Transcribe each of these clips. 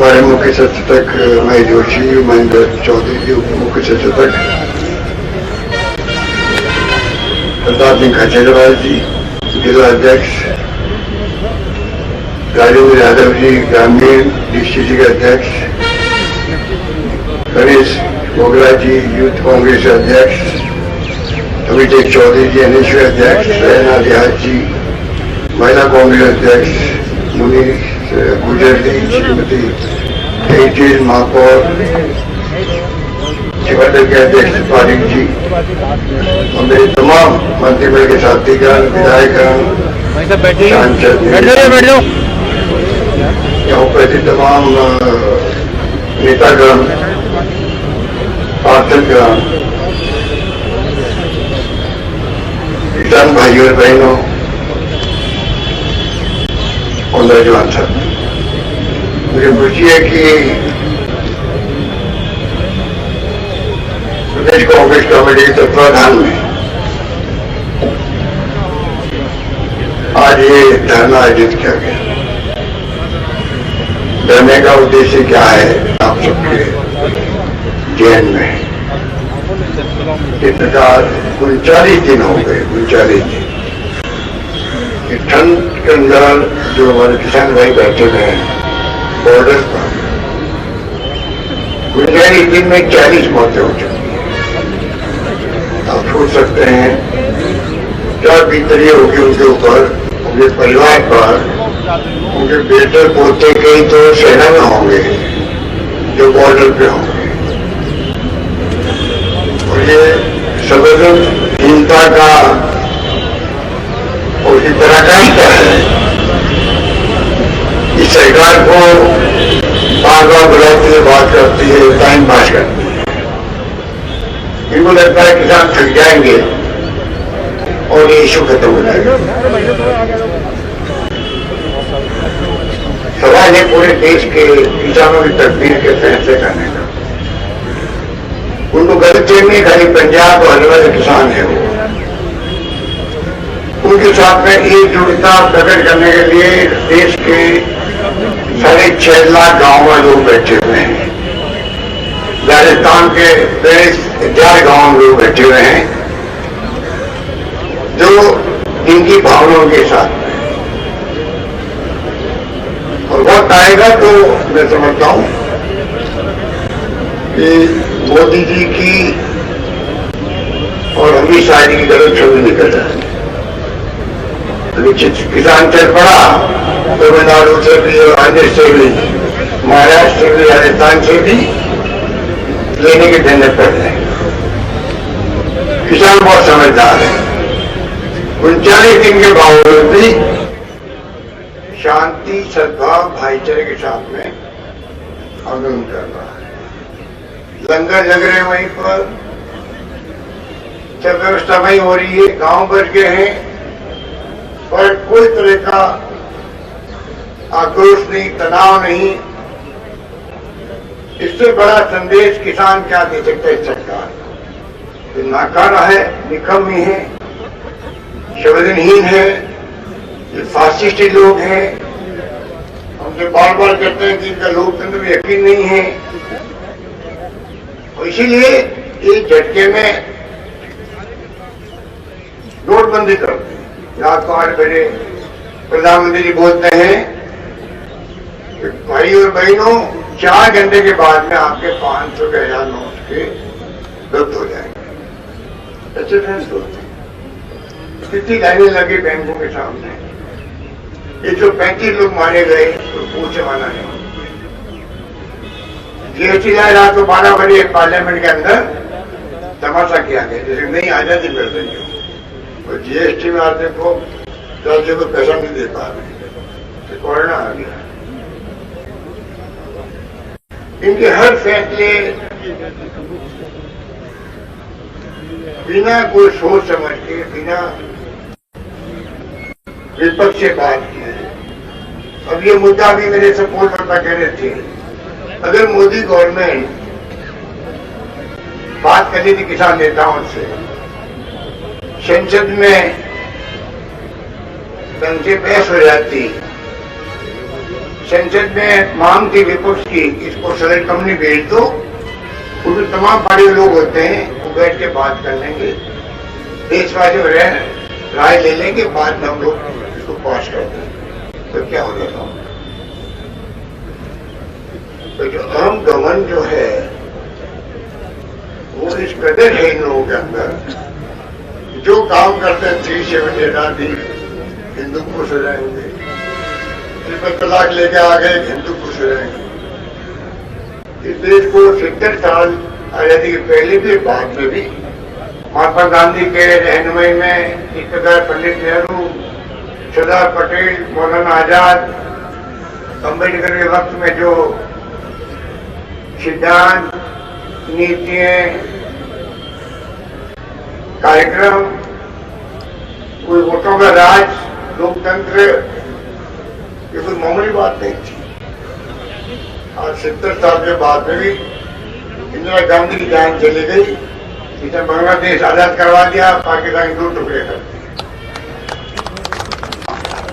हमारे मुख्य सचेतक महेश जोशी, महेंद्र चौधरी जी उप मुख्य सचेतक, प्रताप सिंह खचेलवाल जी जिला अध्यक्ष, राजेंद्र यादव जी ग्रामीण डीसीसी के अध्यक्ष, गणेश मोगरा जी यूथ कांग्रेस अध्यक्ष, अभिषेक चौधरी जी एनएसयू अध्यक्ष, रहना रियाज जी महिला कांग्रेस अध्यक्ष, मुनीष गुजर जी, श्रीमती तेजिल महापौर, शिवदल के अध्यक्ष पारिक जी और मेरे तमाम मंत्रिमंडल के साथीगण, विधायकगण, सांसद, यहाँ उपस्थित तमाम नेतागण, पार्षदगण, किसान भाइयों और बहनों और नौजवान साथी, मुझे खुशी है कि प्रदेश कांग्रेस कमेटी के तत्वाधान में आज ये धरना आयोजित किया गया। धरने का उद्देश्य क्या है आप सबके जहन में? इस प्रकार 39 दिन हो गए, 39 दिन ठंड के अंदर जो हमारे किसान भाई बैठे हुए हैं बॉर्डर पर, 39 दिन में 40 मौतें हो चुकी हैं। आप सोच सकते हैं क्या बीतरी होगी उनके ऊपर, उनके परिवार पर, उनके बेटे पोते कई तो सेना में होंगे जो बॉर्डर पे होंगे। और ये संवेदनहीनता का और इसी तरह का ही है। इस सरकार को बार बार बुलाती है, बात करती है, टाइम पास करती है। इनको लगता है किसान थक जाएंगे और ये इशू खत्म हो जाएगा। सवाल है पूरे देश के किसानों की तकदीर के फैसले करने का। उनको गलतफहमी खाली पंजाब और हरियाणा के किसान है, वो उनके साथ में एकजुटता प्रकट करने के लिए देश के 6.5 लाख गांव में लोग बैठे हुए हैं। राजस्थान के 10 गांव में लोग बैठे हुए हैं जो इनकी भावनाओं के साथ में। और वक्त आएगा तो मैं समझता हूं कि मोदी जी की और अमित शाह जी की गलत छवि निकल जाएगी। किसान चल पड़ा तमिलनाडु से भी, आंध्र से भी, महाराष्ट्र से भी, राजस्थान से भी लेने के देने पड़ जाएंगे। किसान बहुत समझदार है। 39 दिन के बावजूद भी शांति, सद्भाव, भाईचारे के साथ में आंदोलन कर रहा है। लंगर लग रहे हैं वहीं पर, सब व्यवस्था वहीं हो रही है, गांव बच गए हैं, पर कोई तरह का आक्रोश नहीं, तनाव नहीं। इससे बड़ा संदेश किसान क्या दे सकता है? सरकार ये नाकारा है, निकम्मी है, संवेदनहीन है, ये फासिस्टी लोग हैं। हमसे बार बार कहते हैं कि इनका लोकतंत्र में यकीन नहीं है और इसीलिए एक झटके में नोटबंदी करते हैं। रात को 8 बजे प्रधानमंत्री जी बोलते हैं कि भाई और बहनों 4 घंटे के बाद में आपके 500 के 1000 नोट के रद्द हो जाएंगे। ऐसे फैसले होते हैं। कितनी लाइनें लगी बैंकों के सामने, 135 लोग मारे गए तो पूछे वाला नहीं। जीएसटी लाए रात को 12 बजे पार्लियामेंट के अंदर तमाशा किया गया, जैसे नई आजादी मिल रही हो। और जीएसटी में आते को राज्य को पैसा नहीं दे पा रहे, तो कोरोना आ गया। इनके हर फैसले बिना कोई सोच समझ के, बिना विपक्ष से बात किए। अब ये मुद्दा भी मेरे सपोर्ट करता कह रहे थे, अगर मोदी गवर्नमेंट बात कर रही थी किसान नेताओं से, संसद में ढंग से बहस हो जाती, संसद में मांग थी विपक्ष की, इसको सेलेक्ट कमेटी भेज दो, उसमें तमाम पार्टी के लोग होते हैं, वो बैठ के बात कर लेंगे, देशवासियों राय ले लेंगे, बाद में हम लोग इसको पास कर देंगे। तो क्या हो जाता? तो जो अहम घमंड जो है वो इस कदर है इन लोगों के अंदर, जो काम करते हैं 370 हिंदू खुश हो जाएंगे, ट्रिपल तलाक लेके आ गए हिंदू खुश हो जाएंगे। इस देश को 70 साल आजादी के पहले भी बाद में भी महात्मा गांधी के रहनुमाई में इस प्रकार पंडित नेहरू, सरदार पटेल, मौलाना आजाद, अम्बेडकर के वक्त में जो सिद्धांत, नीतियां, कार्यक्रम, कोई वोटों का राज, लोकतंत्र, ये कोई मामूली बात नहीं थी। आज 70 साल के बाद में भी इंदिरा गांधी की जान चली गई, इसने बांग्लादेश आजाद करवा दिया, पाकिस्तान के 2 टुकड़े कर दिए,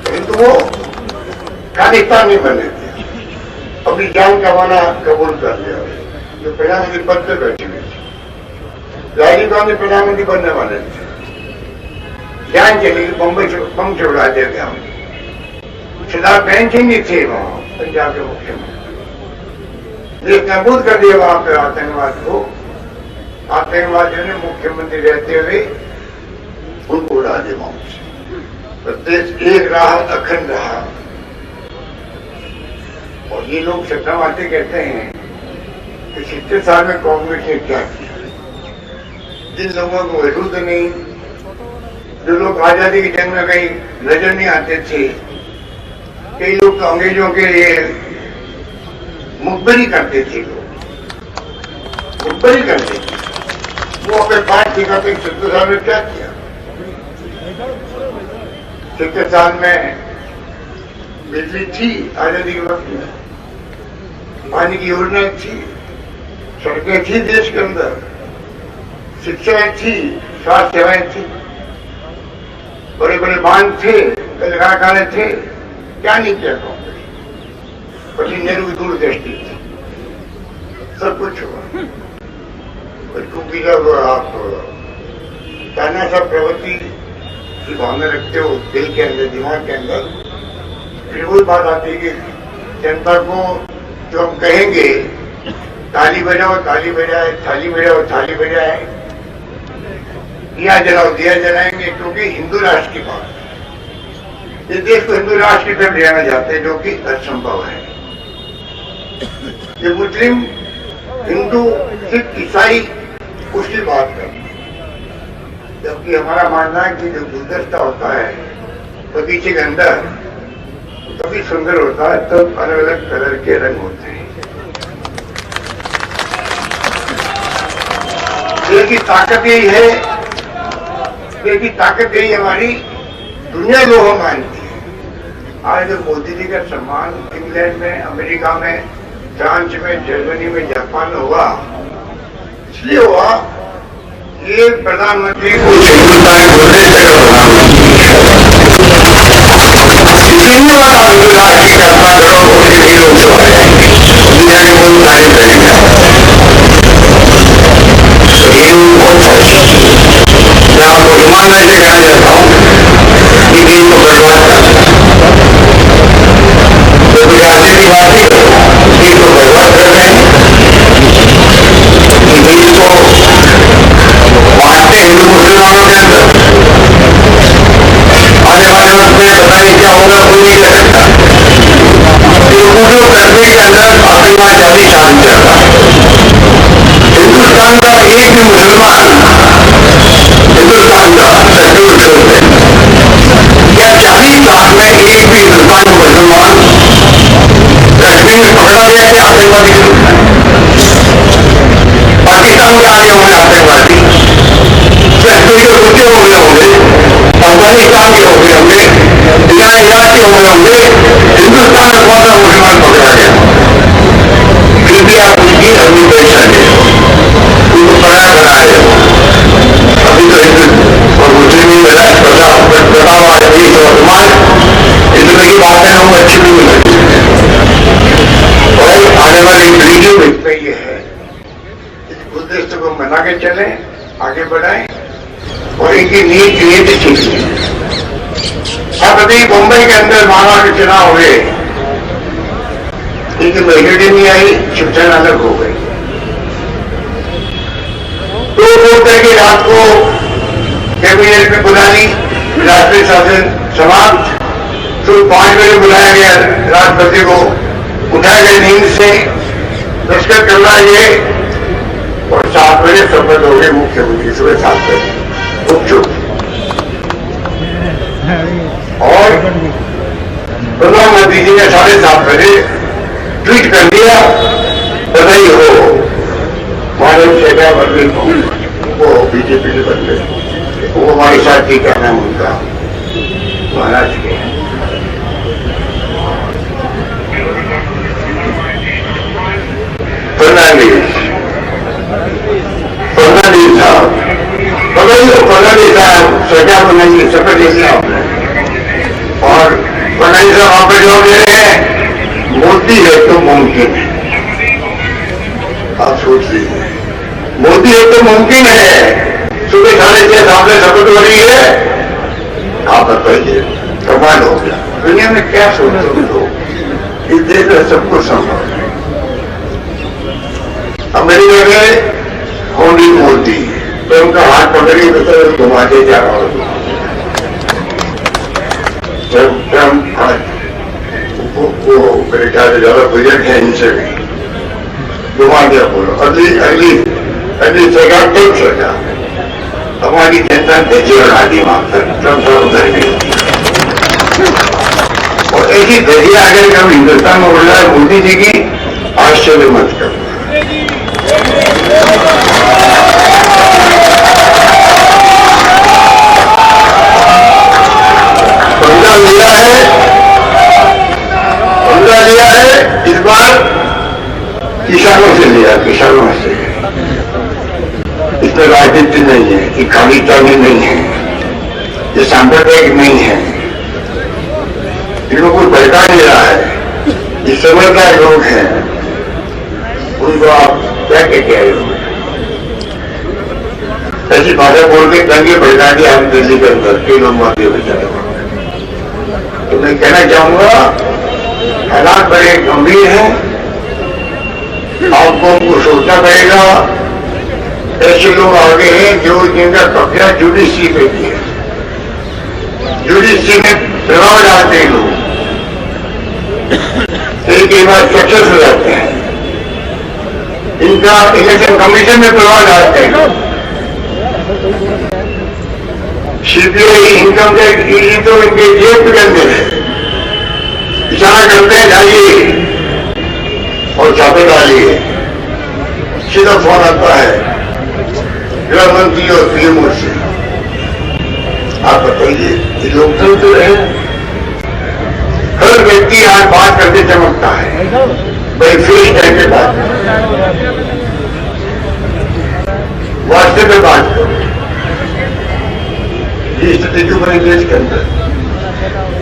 किंतु वो खालिस्तान नहीं बने थे, अपनी जान गंवाना कबूल कर लिया। जो प्रधानमंत्री पद पर बैठे हुए थे, राजीव गांधी प्रधानमंत्री बनने वाले थे, जान चली गई, बम से उड़ा दिया गया। सरदार बहन सिंह जी थे वहां पंजाब के मुख्यमंत्री, नाबूद कर दिया वहां पर आतंकवाद को। आतंकवादियों ने मुख्यमंत्री रहते हुए उनको उड़ा दिया वहां से। प्रदेश एक रहा, अखंड रहा। और ये लोग सत्तावादी कहते हैं कि 70 साल में कांग्रेस ने क्या किया। जिन लोगों को वजूद नहीं, जो लोग आजादी की जंग में कहीं नजर नहीं आते थे, कई लोग तो अंग्रेजों के लिए मुखबरी करते थे, लोग मुखबरी करते थे, वो अपने बात सिखाते 70 साल में क्या किया। 70 साल में बिजली थी आजादी के वक्त में, पानी की योजना थी, सड़कें थी देश के अंदर, शिक्षाएं थी, स्वास्थ्य सेवाएं थी, बड़े बड़े बांध थे, कल कारखाने थे, क्या नहीं किया कांग्रेस। पंडित नेहरू की दूरदृष्टि थी, सब कुछ हुआ। क्योंकि जब आप कहना सब प्रवृत्ति की भावना रखते हो दिल के अंदर, दिमाग के अंदर, फिर वही बात आती है कि जनता को जो हम कहेंगे ताली बजाओ, ताली बजाए, थाली बजाओ, थाली बजाए, दिया जलाओ, दिया जलाएंगे, क्योंकि हिंदू राष्ट्र की बात है। इस देश को हिंदू राष्ट्र की तरफ ले जाना चाहते हैं, जो कि असंभव है। ये मुस्लिम, हिंदू, सिख, ईसाई उसकी बात करते हैं, जबकि हमारा मानना है कि जो गुलदस्ता होता है बगीचे के अंदर तभी सुंदर होता है, तब अलग अलग कलर के रंग होते हैं। दिल की ताकत यही है, दिल की ताकत यही हमारी दुनिया लोग मानती है। आज जो मोदी जी का सम्मान इंग्लैंड में, अमेरिका में, फ्रांस में, जर्मनी में, जापान में हुआ, इसलिए हुआ ये प्रधानमंत्री को हिंदुस्तान बोलते मैं आपको ईमानदारी से कहना चाहता हूँ कि देश को बर्बाद कर तो कुछ आगे की बात नहीं, देश को बर्बाद कर रहे हैं। देश को बांटते हिंदू मुसलमानों के अंदर, आने वाले वक्त में पता नहीं क्या होगा, कोई नहीं कर सकता। और इनकी नीति ठीक नहीं। अब अभी मुंबई के अंदर महाराष्ट्र चुनाव हुए, इनकी मेजोरिटी नहीं आई, शिवसेना अलग हो गई। तो वोट करके रात को कैबिनेट में बुला ली, राष्ट्रीय शासन समाप्त। तो 5 बजे बुलाया गया राष्ट्रपति को, उठाया गया नींद से, दस्तखत करना ये, और 7 बजे शपथ हो गई मुख्यमंत्री, सुबह 7 बजे उपचुप। और प्रधानमंत्री जी ने 7:30 बजे ट्वीट कर दिया, बधाई हो मानव सेवा वर्ग को, वो बीजेपी के बंदे, वो हमारे साथ ही क्या नाम उनका महाराज के फर्नांडीज साहब, फर्नांडीज साहब सरकार बनाइए, शपथ ले लिया आपने। और फर्नांडीज साहब वहां पर जवाब दे रहे हैं, मोदी है तो मुमकिन है। आप सोच लीजिए, मोदी है तो मुमकिन है। सुबह 6:30 सामने शपथ हो रही है, आप बताइए, कमाल हो गया। दुनिया में क्या सोच रहे हो लोग, इस देश में सब कुछ संभव है। अमेरिका में होंडी मोदी, तो उनका हाथ पकड़ी तो घुमाते जा रहा हो। ट्रम्प वो मेरे ख्याल से ज्यादा बुजुर्ग है इनसे भी, घुमा दिया बोलो। अगली सरकार ट्रम्प सरकार, हमारी जनता तेजी बढ़ा दी वहां पर, ट्रम्प साहब उधर गई। और ऐसी तेजी अगर कभी हिंदुस्तान में उड़ रहा है मोदी जी की, आश्चर्य मत करो। पंद्रह लिया है इस बार किसानों से लिया, किसानों से। इसमें राजनीति नहीं है, ये खाली ताली नहीं है, ये सांप्रदायिक नहीं है, इनको कोई भड़का नहीं रहा है। ये समझदार लोग हैं, उनको आप क्या कहते हैं, ऐसी भाषा बोल के दंगे भड़का दिया हम दिल्ली के अंदर कई लोग मारे बेचारे। तो मैं कहना चाहूंगा, हालात बड़े गंभीर हैं, आपको उनको सोचना पड़ेगा। ऐसे लोग आगे हैं जो जिनका कब्जा जुडिशरी पे किया, जुडिशरी में प्रभाव डालते हैं लोग, एक बार सक्सेस हो जाते हैं। इनका इलेक्शन कमीशन में प्रभाव डालते हैं, सीबीआई, इनकम टैक्स, ईडी तो इनके जेब के अंदर है, इशारा करते हैं जाइए और छापे डालिए। सीधा फोन आता है गृह मंत्री और पीएम से, आप बताइए ये लोकतंत्र है। हर व्यक्ति आज बात करके चमकता है, भाई फेस टाइम पे बात, वास्तव में बात करो। ये स्थिति क्यों बनी देश के अंदर?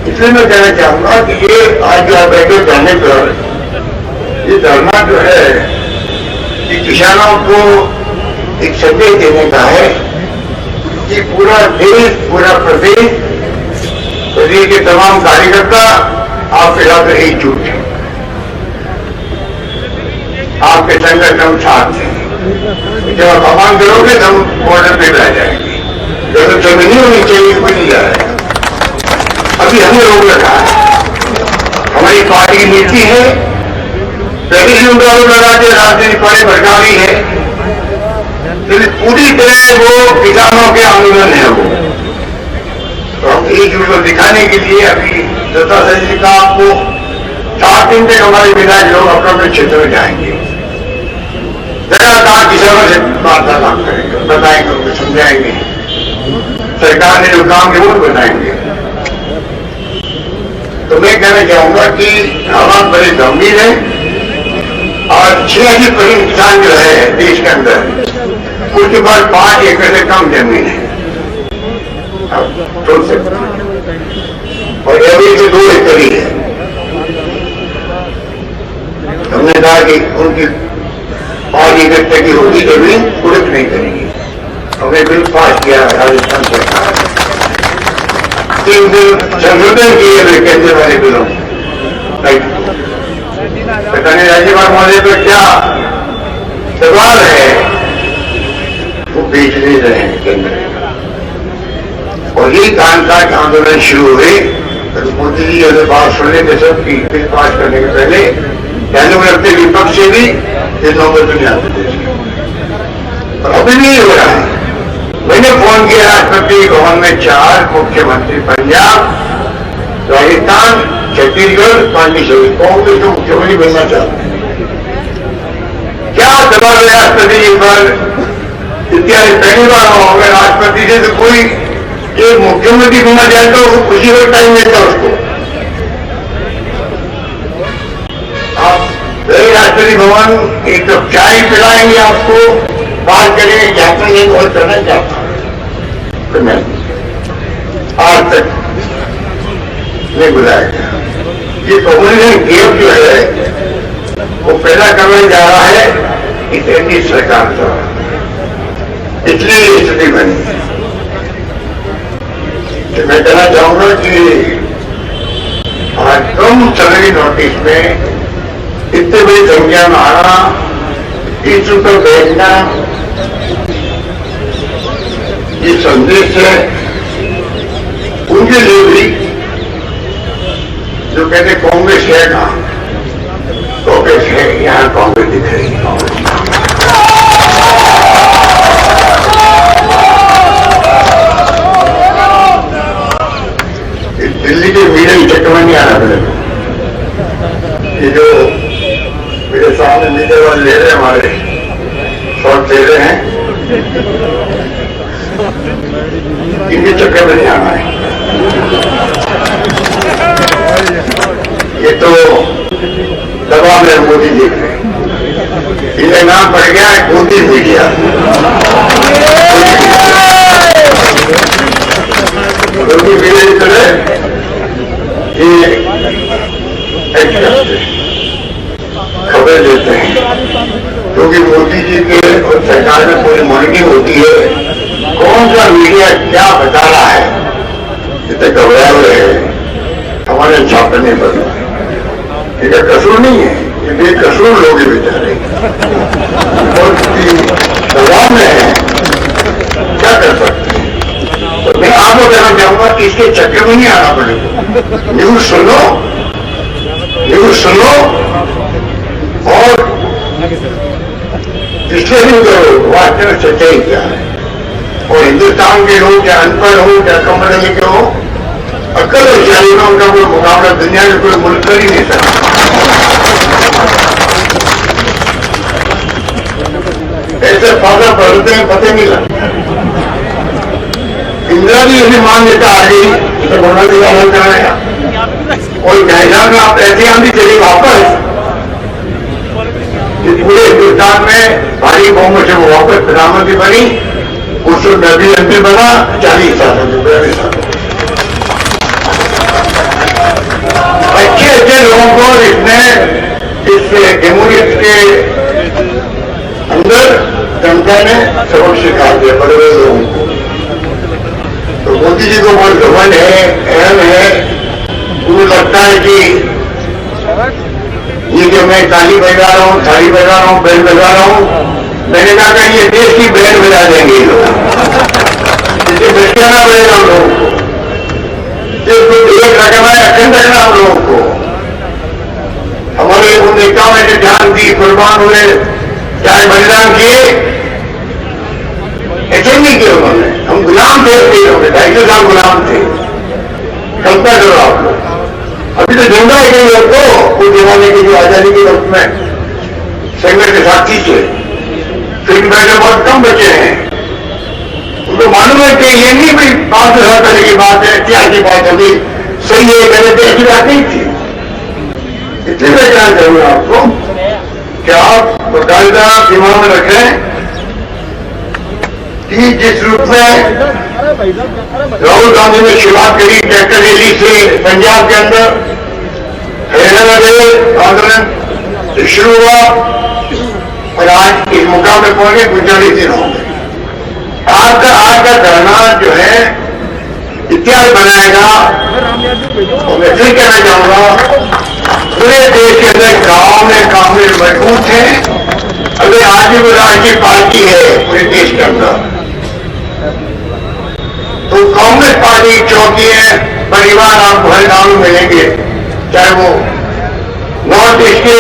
इसलिए मैं कहना चाहूंगा कि ये आज जो आप बैठे धरने पर, ये धरना जो है कि किसानों को एक संदेश देने का है कि पूरा देश, पूरा प्रदेश के तमाम कार्यकर्ता आपके साथ एकजुट हैं, आपके संगठन साथ हैं। जब आप अपमान करोगे तो हम बॉर्डर पे रह जाएंगे, जब जमीन नहीं होनी चाहिए कोई नहीं जा रहा है। अभी हमने रोक रखा है, हमारी पार्टी की नीति है, पहले ही उनका आरोप लगा के राजनीतिक पार्टी भड़कावी है, पूरी तरह वो किसानों के आंदोलन है वो। तो हम एकजुट को दिखाने के लिए अभी दत्ता जी का आपको 7 दिन तक हमारे विधायक लोग अपने अपने क्षेत्र में जाएंगे, लगातार किसानों से वार्तालाप करेंगे, बताएंगे, उनको समझाएंगे, सरकार ने जो काम किया वो बताएंगे। तो मैं कहना चाहूंगा कि हालात बड़े गंभीर हैं और 86% किसान जो है देश के अंदर, उसके पास 5 एकड़ से कम जमीन है, सोच सकते और एवरेज से 2 एकड़ ही है। हमने कहा कि उनकी 5 एकड़ तक की होगी जमीन उड़क नहीं करेगी, हमने बिल पास किया राजस्थान से। संशोधन किए थे केंद्र वाले बिलों। पता नहीं राज्यपाल महोदय पर क्या सवाल है, वो बेच नहीं रहे हैं केंद्र। और ये कान का आंदोलन शुरू हुए तो मोदी जी अगर बात सुन लेते सबकी बिल पास करने के पहले ध्यान रखते विपक्ष से भी ये नौबत नहीं आते थे। और अभी नहीं हो रहा है। मैंने फोन किया राष्ट्रपति भवन में 4 मुख्यमंत्री पंजाब, राजस्थान, छत्तीसगढ़, पांडिचेरी कांग्रेस के मुख्यमंत्री बनना चाहते हैं। क्या दबाव है राष्ट्रपति जी पर? इत्यादि पहली बार होगा राष्ट्रपति से तो कोई एक मुख्यमंत्री बनना चाहता हो उसी को टाइम देता उसको। आप गए राष्ट्रपति भवन, एक कप चाय पिलाएंगे आपको, बात करेंगे, ज्ञापन ये बहुत करना चाहता तो मैं आज तक नहीं बुलाया गया। ये कम्युनिज्म गेम जो है वो पैदा करने जा रहा है इस एनडीए सरकार का, इसलिए ये स्थिति बनी। तो मैं कहना चाहूंगा कि आज कम समय नोटिस में इतने बड़ी संख्या में आना, इस पर बैठना, ये संदेश है उनके लिए भी जो कहते कांग्रेस है ना, कांग्रेस है, यहां कांग्रेस दिख रही है। दिल्ली के मीडिया की चक्कर में नहीं आना पड़ेगा। ये जो मेरे सामने मीडिया वाले ले रहे हैं, हमारे शॉट ले रहे हैं, इनके चक्कर में नहीं आना है। ये तो दबाव में मोदी जी के इन्हें नाम पड़ गया है मोदी मीडिया। मोदी मीडिया की तरह ये खबर देते हैं, क्योंकि मोदी जी के और सरकार में पूरी मॉनिटरिंग होती है कौन सा मीडिया क्या बता रहा है। इतने घबराए हुए हैं, हमारे छापे नहीं बदला है। इनका कसूर नहीं है, ये बेकसूर लोग ही बेचारे दबाव में है, क्या कर सकते हैं। तो मैं आपको कहना चाहूंगा कि इसके चक्कर में नहीं आना पड़ेगा। न्यूज सुनो और विश्लेषण करो वास्तव में सच्चाई क्या है। और हिंदुस्तान के लोग क्या अनपढ़ हो, क्या कम पढ़े लिखे हो, अक्ल और शाही में उनका कोई मुकाबला दुनिया में कोई मुल्क कर ही नहीं सकता। ऐसे फायदा पढ़ते हैं पता नहीं लगता। इंदिरा जी यदि मान लेता आ गई तो बना भी अमल कराया। और चाइना में आप ऐसी आंधी चली वापस, पूरे हिंदुस्तान में भारी बहुमत से वो वापस प्रधानमंत्री बनी। उस नबी एमपी बना 40 साल में, 42 साल में। अच्छे लोगों को इसने इस जमहूरियत के अंदर जनता ने सबक सिखा दिया बड़े बड़े लोगों को। तो मोदी जी को बहुत घमंड है, अहम है। उनको लगता है कि ये जो मैं ताली बजा रहा हूँ, थाली बजा रहा हूँ, बैंड बजा रहा हूँ, मैंने कहा कि ये देश की बैंड बजा देंगे ये लोग, इसे बचाना पड़ेगा हम लोगों को, सिर्फ एक रकम है अखंड रखना हम लोगों को। हमारे उन नेताओं ने जान दी, कुर्बान हुए, चाहे बलिदान किए, ऐसे नहीं किए उन्होंने। हम गुलाम थे, 250 साल गुलाम थे। कल्पना करो आप लोग, अभी तो ढूंढा है कई लोग को उस जमाने की जो आजादी के वक्त में संगठन के साथी थे, फिल्म बैठे बहुत कम बचे हैं। उनको मालूम है कि ये नहीं भाई 500 साल पहले की बात है, ऐतिहासिक बात अभी सही है, गलत है, ऐसी बात नहीं थी। इसलिए मैं कहना चाहूंगा आपको कि आप बाकायदा दिमाग में रखें कि जिस रूप में राहुल गांधी ने शुरुआत करी ट्रैक्टर रैली से पंजाब के अंदर, हरियाणा में आंदोलन शुरू हुआ और आज इस मुकाम में पहुंचे 45 दिन हो गए। आज का धरना जो है इतिहास बनाएगा। और मैं फिर कहना चाहूंगा, पूरे देश के अंदर गांव में कांग्रेस मजबूत है। अगर आज भी वो राष्ट्रीय पार्टी है पूरे देश के अंदर, तो कांग्रेस पार्टी चौकी है। परिवार आपको हर गांव में मिलेंगे, चाहे वो नॉर्थ ईस्ट के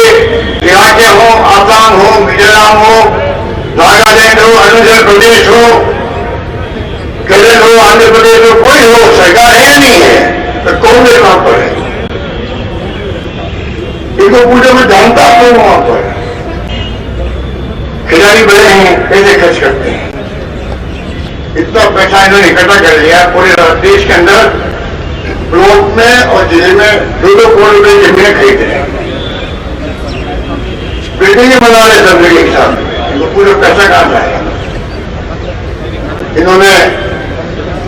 इलाके हो, आसाम हो, मिजोरम हो, नागालैंड हो, अरुणाचल प्रदेश हो, केरल हो, आंध्र प्रदेश हो, कोई हो, सरकार है या नहीं है, तो कांग्रेस वहां पर है। इनको पूछो मैं जानता हूं वहां पर खिलाड़ी बड़े हैं, पैसे खर्च करते हैं। इतना पैसा इन्होंने इकट्ठा कर लिया पूरे देश के अंदर, ब्लॉक में और जिले में 2-2 करोड़ रुपए जमीनें खरीद रहे हैं, बिल्डिंग बना रहे सब जगह के साथ। इनको पूरा पैसा कहां जाएगा? इन्होंने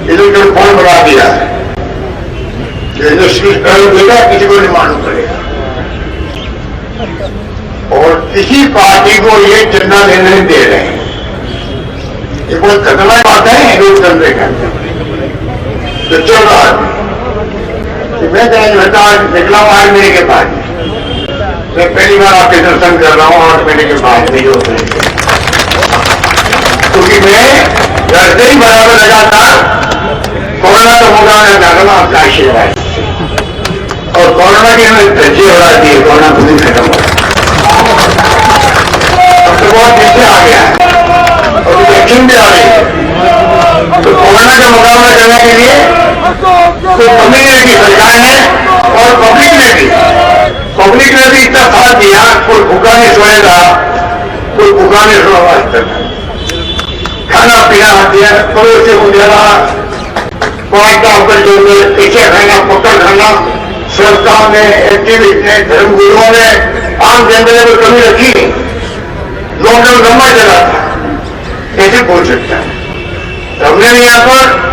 इलेक्ट्रल फंड बना दिया है, जो इंडस्ट्री देगा किसी को नहीं मालूम पड़ेगा। और किसी पार्टी को ये चंदा देने नहीं दे रहे हैं। ये बहुत खतरनाक बात है लोकतंत्र के अंदर। तो चल रहा है, मैं निकला हूं आज मेरे के बाद, मैं पहली बार आपके दर्शन कर रहा हूं 8 महीने के बाद नहीं हो रहे, क्योंकि मैं घर से ही बराबर लगातार कोरोना का मुकाबला कर रहा हूं आपका आशीर्वाद। और कोरोना की हमें धज्जी उड़ा दी है, कोरोना खुद ही खत्म हो, अब तो बहुत पीछे आ गया है और वैक्सीन भी आ रही है। तो कोरोना का मुकाबला करने के लिए कोई कमी नहीं रखी सरकार ने, और पब्लिक ने भी इतना साथ दिया। कोई भूखा नहीं सोएगा, कोई भूखा नहीं सोएगा। आज तक खाना पीना दिया, पड़ोसी को देना, 5 काम कर जो पीछे खाना, पकड़ खाना, संस्थाओं ने, एक्टिविस्ट ने, धर्मगुरुओं ने, आम जनता ने कोई कमी रखी? लॉकडाउन लंबा चला था, कैसे बोल सकता है? हमने भी यहाँ पर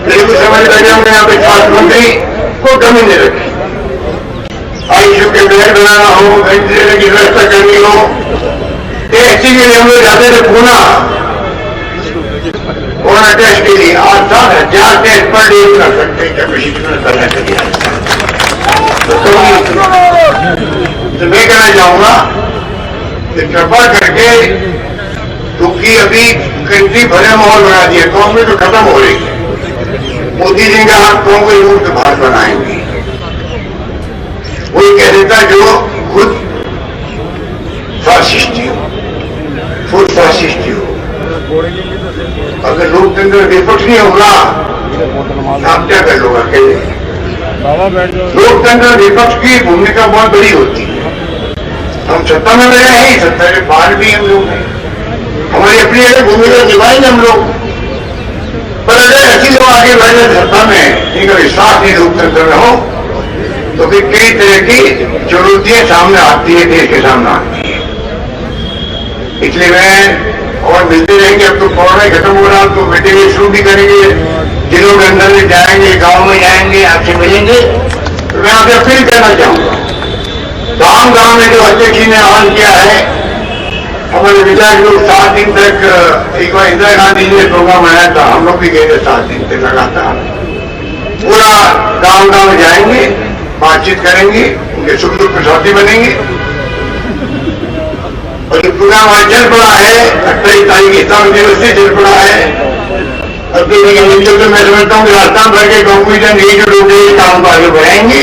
तेलुगु समाज का यहाँ पे स्वास्थ्य मंत्री को कमी नहीं रखी। आईसीयू के बेड बनाना हो, वेंटिलेटर की व्यवस्था करनी हो, टेस्टिंग के लिए हम लोग जाते थे पूना, कोरोना टेस्ट के लिए। आज 7,000 टेस्ट पर डे कर सकते हैं कैपेसिटी में करने के लिए। तो मैं कहना चाहूंगा कि कृपा करके, क्योंकि अभी कंट्री भरे माहौल बना दिया, कांग्रेस तो खत्म हो रही है। मोदी जी का हाथ कांग्रेस मुक्त भारत बनाएंगे, वही कह देता जो खुद फासिस्ट हो, खुद फासिस्ट हो। अगर लोकतंत्र विपक्ष नहीं होगा आप क्या कर लोगे अकेले? लोकतंत्र विपक्ष की भूमिका बहुत बड़ी होती है। हम सत्ता में रहे हैं, सत्ता के बाहर भी हम लोग हैं, हमारी अपनी अलग भूमिका निभाएंगे हम लोग। पर अगर ऐसे लोग आगे बढ़े सत्ता में, जिनका विश्वास नहीं लोकतंत्र में हो, तो फिर कई तरह की चुनौतियां सामने आती है, देश के सामने आती है। इसलिए मैं और मिलते रहेंगे। अब तो कोरोना खत्म हो रहा, तो मीटिंग शुरू भी करेंगे, जिलों के अंदर में जाएंगे, गांव में जाएंगे, आपसे मिलेंगे। तो मैं आपसे अपील करना चाहूंगा, गांव में जो अध्यक्ष जी ने आह्वान किया है, हमारे विधायक लोग 7 दिन तक, एक बार इंदिरा गांधी जी ने प्रोग्राम बनाया था, हम लोग भी गए थे 7 दिन तक लगातार। पूरा गांव जाएंगे, बातचीत करेंगे, उनके सुख दुख में साथी बनेंगे। और जो प्रोग्राम आज चल पड़ा है, 28 तारीख इस्लाम दिवस से चल पड़ा है, अब तो मैं समझता हूँ कि राजस्थान भर के कॉम्पिटिशन लीडर लोग काम को आगे बढ़ाएंगे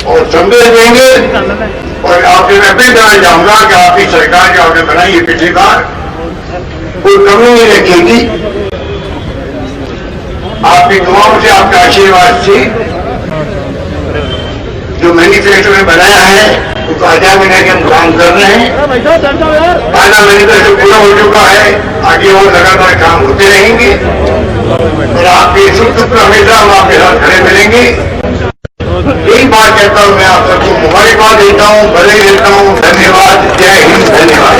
और संदेश देंगे। और आपसे मैं अपील करना चाहूंगा कि आपकी सरकार जो आपने बनाई है पिछली बार, कोई कमी नहीं रखेगी। आपकी दुआओं से, आपका आशीर्वाद से जो मैनिफेस्टो में बनाया है, उसको 1000 महीने के हम काम कर रहे हैं। आधा मैनिफेस्टो पूरा हो चुका है, आगे और लगातार काम होते रहेंगे। और आपके सुख दुख हमेशा हम आपके साथ खड़े मिलेंगे। यही बात कहता हूं, मैं आप सबको मुबारकबाद देता हूं, बधाई देता हूं। धन्यवाद, जय हिंद, धन्यवाद।